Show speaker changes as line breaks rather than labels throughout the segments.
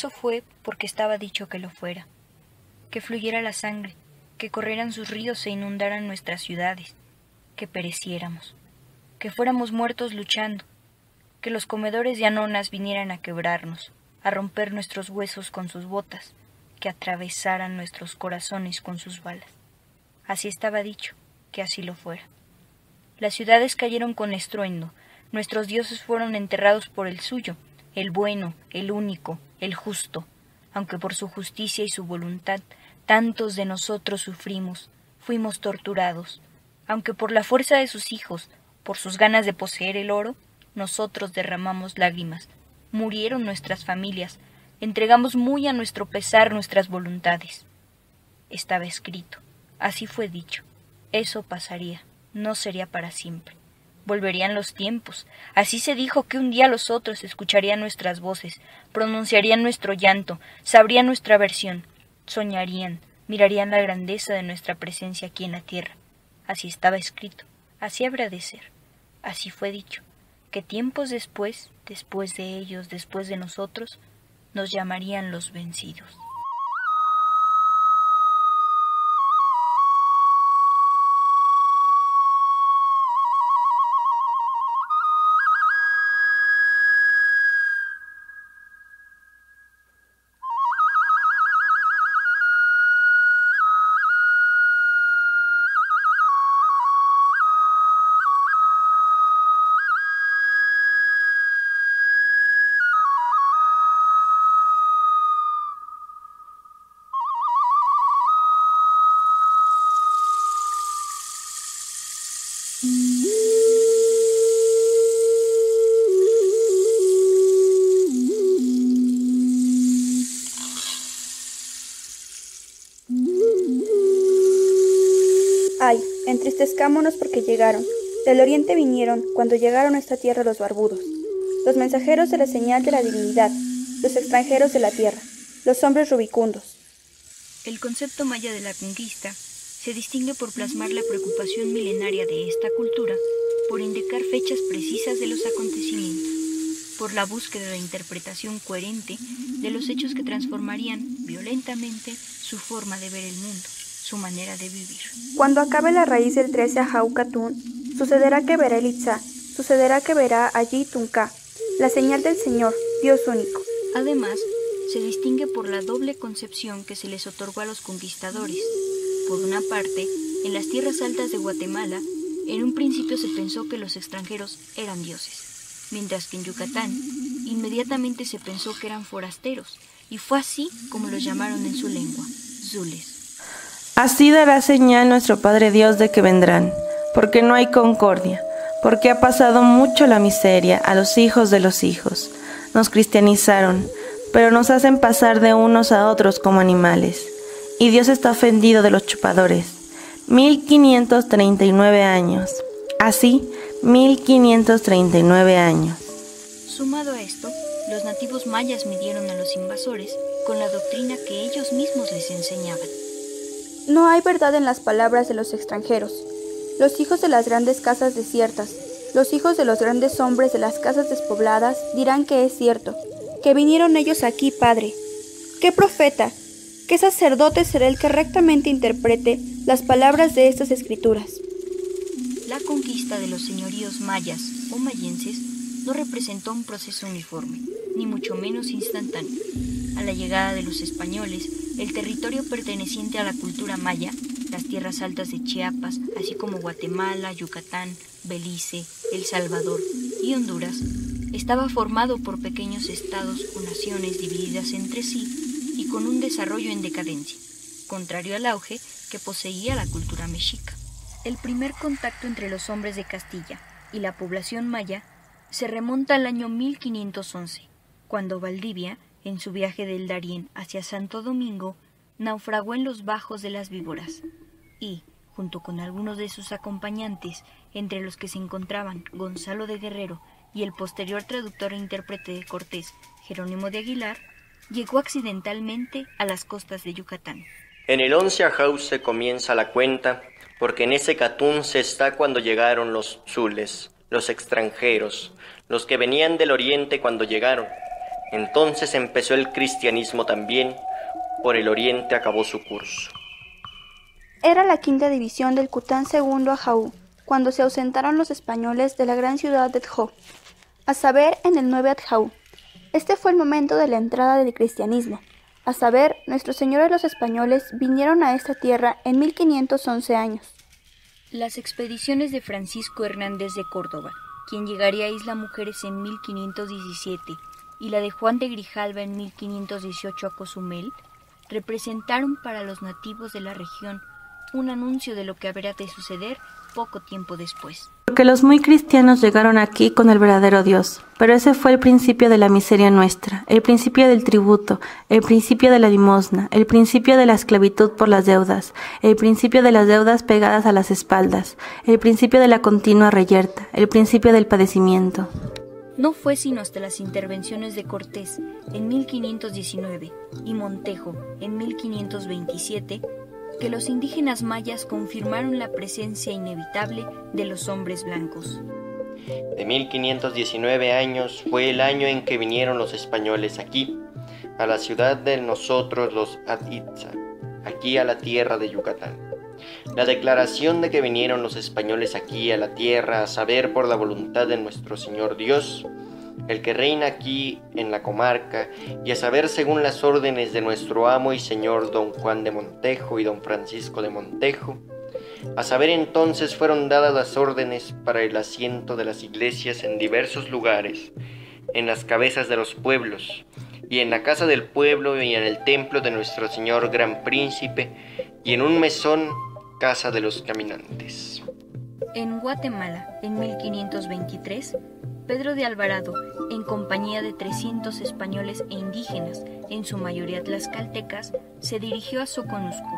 caso fue porque estaba dicho que lo fuera, que fluyera la sangre, que corrieran sus ríos e inundaran nuestras ciudades, que pereciéramos, que fuéramos muertos luchando, que los comedores de Anonas vinieran a quebrarnos, a romper nuestros huesos con sus botas, que atravesaran nuestros corazones con sus balas. Así estaba dicho, que así lo fuera. Las ciudades cayeron con estruendo, nuestros dioses fueron enterrados por el suyo, el bueno, el único, el justo, aunque por su justicia y su voluntad tantos de nosotros sufrimos, fuimos torturados, aunque por la fuerza de sus hijos, por sus ganas de poseer el oro, nosotros derramamos lágrimas, murieron nuestras familias, entregamos muy a nuestro pesar nuestras voluntades. Estaba escrito, así fue dicho, eso pasaría, no sería para siempre. Volverían los tiempos, así se dijo que un día los otros escucharían nuestras voces, pronunciarían nuestro llanto, sabrían nuestra versión, soñarían, mirarían la grandeza de nuestra presencia aquí en la tierra. Así estaba escrito, así habrá de ser, así fue dicho, que tiempos después, después de ellos, después de nosotros, nos llamarían los vencidos.
Ay, entristezcámonos porque llegaron. Del oriente vinieron, cuando llegaron a esta tierra los barbudos, los mensajeros de la señal de la divinidad, los extranjeros de la tierra, los hombres rubicundos.
El concepto maya de la conquista se distingue por plasmar la preocupación milenaria de esta cultura, por indicar fechas precisas de los acontecimientos, por la búsqueda de interpretación coherente de los hechos que transformarían violentamente su forma de ver el mundo, su manera de vivir.
Cuando acabe la raíz del 13 a Jaucatún, sucederá que verá el Itzá, sucederá que verá allí Tunca, la señal del Señor, Dios único.
Además, se distingue por la doble concepción que se les otorgó a los conquistadores. Por una parte, en las tierras altas de Guatemala, en un principio se pensó que los extranjeros eran dioses, mientras que en Yucatán, inmediatamente se pensó que eran forasteros, y fue así como los llamaron en su lengua, zules.
Así dará señal nuestro Padre Dios de que vendrán, porque no hay concordia, porque ha pasado mucho la miseria a los hijos de los hijos. Nos cristianizaron, pero nos hacen pasar de unos a otros como animales. Y Dios está ofendido de los chupadores. 1539 años. Así, 1539 años.
Sumado a esto, los nativos mayas midieron a los invasores con la doctrina que ellos mismos les enseñaban.
No hay verdad en las palabras de los extranjeros. Los hijos de las grandes casas desiertas, los hijos de los grandes hombres de las casas despobladas dirán que es cierto, que vinieron ellos aquí, Padre. ¿Qué profeta, qué sacerdote será el que rectamente interprete las palabras de estas escrituras?
La conquista de los señoríos mayas o mayenses no representó un proceso uniforme, ni mucho menos instantáneo. A la llegada de los españoles, el territorio perteneciente a la cultura maya, las tierras altas de Chiapas, así como Guatemala, Yucatán, Belice, El Salvador y Honduras, estaba formado por pequeños estados o naciones divididas entre sí y con un desarrollo en decadencia, contrario al auge que poseía la cultura mexica. El primer contacto entre los hombres de Castilla y la población maya se remonta al año 1511, cuando Valdivia, en su viaje del Darién hacia Santo Domingo, naufragó en los bajos de las Víboras y, junto con algunos de sus acompañantes, entre los que se encontraban Gonzalo de Guerrero y el posterior traductor e intérprete de Cortés, Jerónimo de Aguilar, llegó accidentalmente a las costas de Yucatán.
En el 11 Ajaus se comienza la cuenta, porque en ese Catún se está cuando llegaron los zules, los extranjeros, los que venían del oriente cuando llegaron. Entonces empezó el cristianismo también, por el oriente acabó su curso.
Era la quinta división del Kután II Ajaú, cuando se ausentaron los españoles de la gran ciudad de Tjo, a saber, en el 9 Adjaú. Este fue el momento de la entrada del cristianismo. A saber, Nuestro Señor y los españoles vinieron a esta tierra en 1511 años.
Las expediciones de Francisco Hernández de Córdoba, quien llegaría a Isla Mujeres en 1517, y la de Juan de Grijalva en 1518 a Cozumel, representaron para los nativos de la región un anuncio de lo que habría de suceder poco tiempo después.
Porque los muy cristianos llegaron aquí con el verdadero Dios, pero ese fue el principio de la miseria nuestra, el principio del tributo, el principio de la limosna, el principio de la esclavitud por las deudas, el principio de las deudas pegadas a las espaldas, el principio de la continua reyerta, el principio del padecimiento.
No fue sino hasta las intervenciones de Cortés en 1519 y Montejo en 1527 que los indígenas mayas confirmaron la presencia inevitable de los hombres blancos.
De 1519 años fue el año en que vinieron los españoles aquí, a la ciudad de nosotros los Atitza, aquí a la tierra de Yucatán. La declaración de que vinieron los españoles aquí a la tierra, a saber por la voluntad de nuestro Señor Dios, el que reina aquí en la comarca, y a saber según las órdenes de nuestro amo y señor don Juan de Montejo y don Francisco de Montejo, a saber entonces fueron dadas las órdenes para el asiento de las iglesias en diversos lugares, en las cabezas de los pueblos, y en la casa del pueblo y en el templo de nuestro Señor Gran Príncipe, y en un mesón, casa de los caminantes.
En Guatemala, en 1523, Pedro de Alvarado, en compañía de 300 españoles e indígenas, en su mayoría tlaxcaltecas, se dirigió a Soconusco,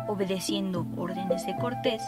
obedeciendo órdenes de Cortés,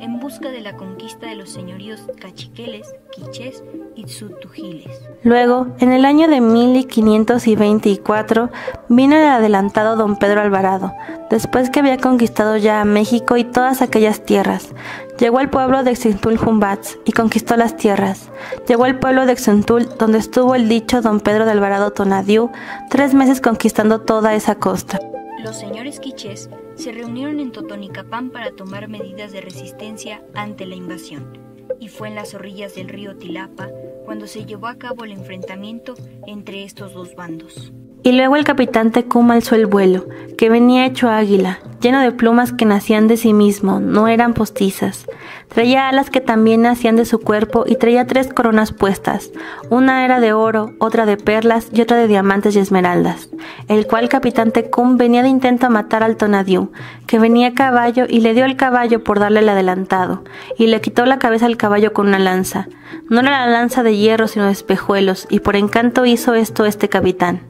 en busca de la conquista de los señoríos cachiqueles, quichés y tzutujiles.
Luego, en el año de 1524, vino el adelantado don Pedro Alvarado, después que había conquistado ya a México y todas aquellas tierras. Llegó al pueblo de Xintulhumbats y conquistó las tierras. Llegó al pueblo de Xuntul, donde estuvo el dicho don Pedro de Alvarado Tonadiu, 3 meses conquistando toda esa costa.
Los señores quichés se reunieron en Totonicapán para tomar medidas de resistencia ante la invasión, y fue en las orillas del río Tilapa cuando se llevó a cabo el enfrentamiento entre estos dos bandos.
Y luego el capitán Tecum alzó el vuelo, que venía hecho águila, lleno de plumas que nacían de sí mismo, no eran postizas. Traía alas que también nacían de su cuerpo y traía 3 coronas puestas. Una era de oro, otra de perlas y otra de diamantes y esmeraldas. El cual capitán Tecum venía de intento a matar al Tonadiu, que venía a caballo y le dio el caballo por darle el adelantado, y le quitó la cabeza al caballo con una lanza. No era la lanza de hierro sino de espejuelos, y por encanto hizo esto este capitán.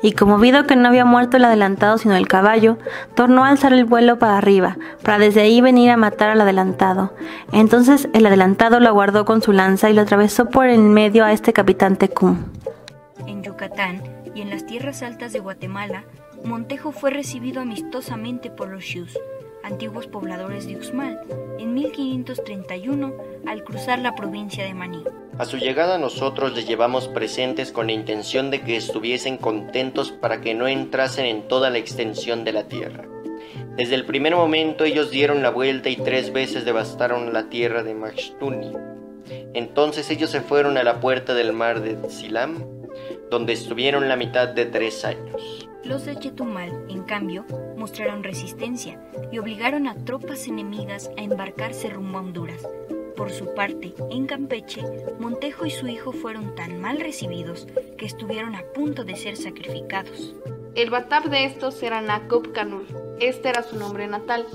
Y como vido que no había muerto el adelantado sino el caballo, tornó a alzar el vuelo para arriba, para desde ahí venir a matar al adelantado. Entonces el adelantado lo aguardó con su lanza y lo atravesó por en medio a este capitán Tecum.
En Yucatán y en las tierras altas de Guatemala, Montejo fue recibido amistosamente por los Xiús, antiguos pobladores de Uxmal, en 1531 al cruzar la provincia de Maní.
A su llegada nosotros les llevamos presentes con la intención de que estuviesen contentos para que no entrasen en toda la extensión de la tierra. Desde el primer momento ellos dieron la vuelta y 3 veces devastaron la tierra de Maxtuni. Entonces ellos se fueron a la puerta del mar de Tzilam, donde estuvieron la mitad de 3 años.
Los de Chetumal, en cambio, mostraron resistencia y obligaron a tropas enemigas a embarcarse rumbo a Honduras. Por su parte, en Campeche, Montejo y su hijo fueron tan mal recibidos que estuvieron a punto de ser sacrificados.
El batab de estos era Nacup Canul, este era su nombre natal.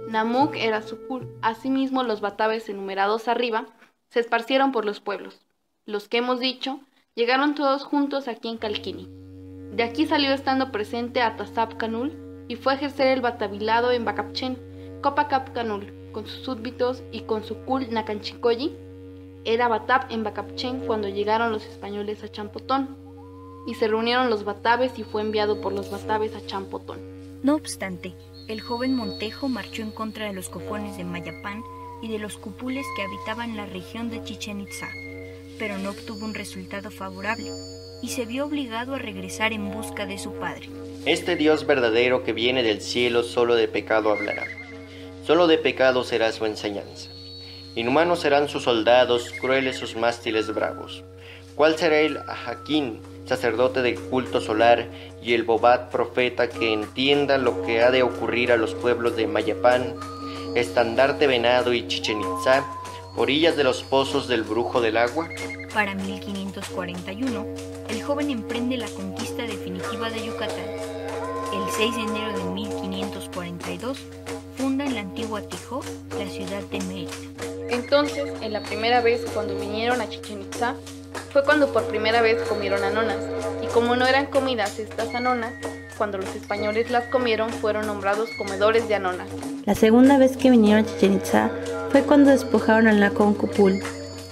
Namuc era su cul. Asimismo, los batabes enumerados arriba se esparcieron por los pueblos. Los que hemos dicho llegaron todos juntos aquí en Calquini. De aquí salió estando presente Atazap Canul y fue a ejercer el batabilado en Bacapchen. Copacap Canul, con sus súbditos y con su cul Nacanchicoyi, era batab en Bacapchen cuando llegaron los españoles a Champotón. Y se reunieron los batabes y fue enviado por los batabes a Champotón.
No obstante, el joven Montejo marchó en contra de los cocones de Mayapán y de los cupules que habitaban la región de Chichen Itzá, pero no obtuvo un resultado favorable. y se vio obligado a regresar en busca de su padre.
Este Dios verdadero que viene del cielo solo de pecado hablará. Solo de pecado será su enseñanza. Inhumanos serán sus soldados, crueles sus mástiles bravos. ¿Cuál será el Ajaquín, sacerdote del culto solar, y el Bobat, profeta, que entienda lo que ha de ocurrir a los pueblos de Mayapán, Estandarte Venado y Chichén Itzá, orillas de los pozos del Brujo del Agua?
Para 1541, el joven emprende la conquista definitiva de Yucatán. El 6 de enero de 1542, funda en la antigua Tijó la ciudad de Mérida.
Entonces, en la primera vez cuando vinieron a Chichén Itzá, fue cuando por primera vez comieron anonas, y como no eran comidas estas anonas, cuando los españoles las comieron fueron nombrados comedores de anonas.
La segunda vez que vinieron a Chichén Itzá fue cuando despojaron al Nacón Cupul.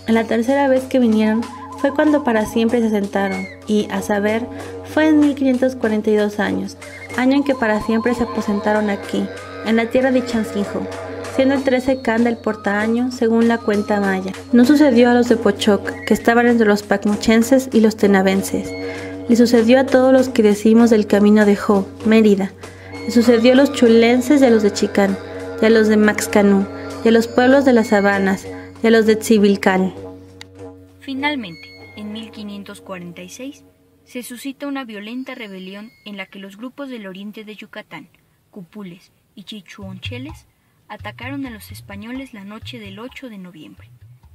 En la tercera vez que vinieron fue cuando para siempre se asentaron, y, a saber, fue en 1542 años, año en que para siempre se aposentaron aquí, en la tierra de Chansinjo, siendo el 13 can del portaaño según la cuenta maya. No sucedió a los de Pochoc, que estaban entre los pacmuchenses y los tenavenses. Le sucedió a todos los que decimos del camino de Jo, Mérida. Le sucedió a los chulenses y a los de Chicán, y a los de Maxcanú, y a los pueblos de las sabanas, y a los de Tzivilcán.
Finalmente, en 1546, se suscita una violenta rebelión en la que los grupos del oriente de Yucatán, Cupules y Chichuoncheles, atacaron a los españoles la noche del 8 de noviembre,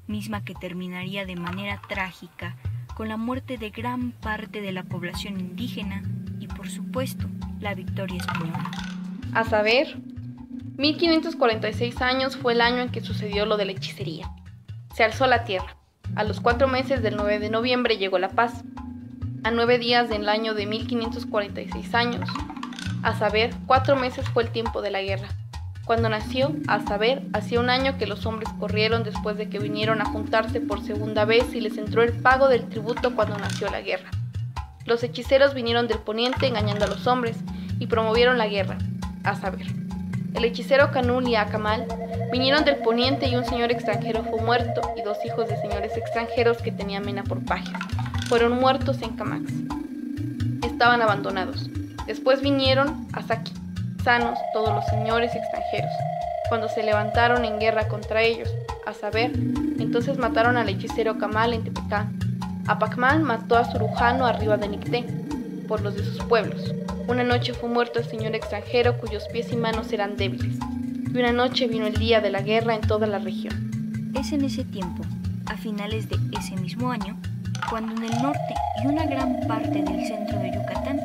misma que terminaría de manera trágica con la muerte de gran parte de la población indígena y, por supuesto, la victoria española.
A saber, 1546 años fue el año en que sucedió lo de la hechicería. Se alzó la tierra. A los 4 meses del 9 de noviembre llegó la paz. A 9 días del año de 1546 años, a saber, 4 meses fue el tiempo de la guerra. Cuando nació, a saber, hacía un año que los hombres corrieron después de que vinieron a juntarse por segunda vez y les entró el pago del tributo cuando nació la guerra. Los hechiceros vinieron del poniente engañando a los hombres y promovieron la guerra, a saber. El hechicero Canul y Acamal vinieron del poniente y un señor extranjero fue muerto y 2 hijos de señores extranjeros que tenían Mena por pajes fueron muertos en Camax. Estaban abandonados. Después vinieron a Saki, sanos todos los señores extranjeros, cuando se levantaron en guerra contra ellos, a saber, entonces mataron al hechicero Camal en Tepecán. Apacmal mató a Surujano arriba de Nicté, por los de sus pueblos. Una noche fue muerto el señor extranjero cuyos pies y manos eran débiles, y una noche vino el día de la guerra en toda la región.
Es en ese tiempo, a finales de ese mismo año, cuando en el norte y una gran parte del centro de Yucatán,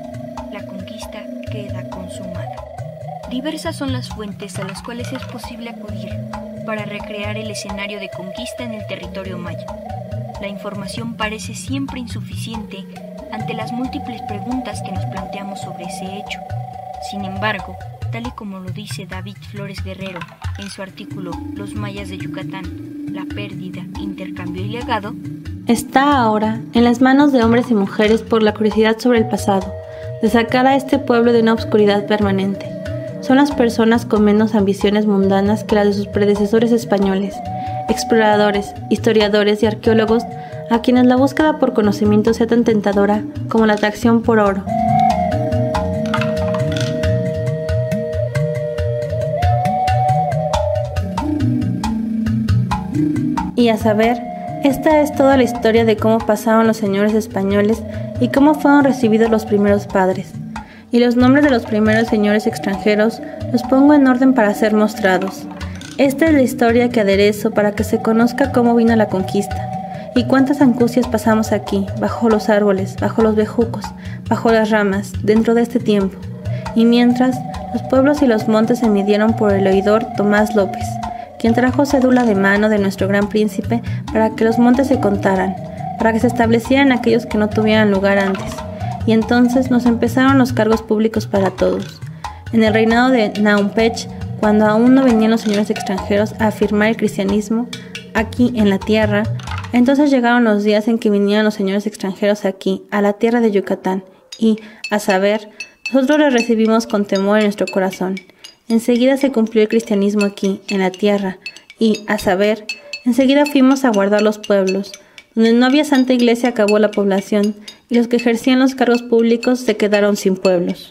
la conquista queda consumada. Diversas son las fuentes a las cuales es posible acudir para recrear el escenario de conquista en el territorio maya. La información parece siempre insuficiente ante las múltiples preguntas que nos planteamos sobre ese hecho. Sin embargo, tal y como lo dice David Flores Guerrero en su artículo Los mayas de Yucatán, la pérdida, intercambio y legado,
está ahora en las manos de hombres y mujeres por la curiosidad sobre el pasado, de sacar a este pueblo de una obscuridad permanente. Son las personas con menos ambiciones mundanas que las de sus predecesores españoles, exploradores, historiadores y arqueólogos, a quienes la búsqueda por conocimiento sea tan tentadora como la atracción por oro. Y a saber, esta es toda la historia de cómo pasaron los señores españoles y cómo fueron recibidos los primeros padres. Y los nombres de los primeros señores extranjeros los pongo en orden para ser mostrados. Esta es la historia que aderezo para que se conozca cómo vino la conquista, y cuántas angustias pasamos aquí, bajo los árboles, bajo los bejucos, bajo las ramas, dentro de este tiempo. Y mientras, los pueblos y los montes se midieron por el oidor Tomás López, quien trajo cédula de mano de nuestro gran príncipe para que los montes se contaran, para que se establecieran aquellos que no tuvieran lugar antes. Y entonces nos empezaron los cargos públicos para todos. En el reinado de Nahumpech, cuando aún no venían los señores extranjeros a afirmar el cristianismo aquí en la tierra, entonces llegaron los días en que vinieron los señores extranjeros aquí, a la tierra de Yucatán, y, a saber, nosotros les recibimos con temor en nuestro corazón. Enseguida se cumplió el cristianismo aquí, en la tierra, y, a saber, enseguida fuimos a guardar los pueblos. Donde no había santa iglesia acabó la población,
y los que ejercían los cargos públicos se quedaron sin pueblos.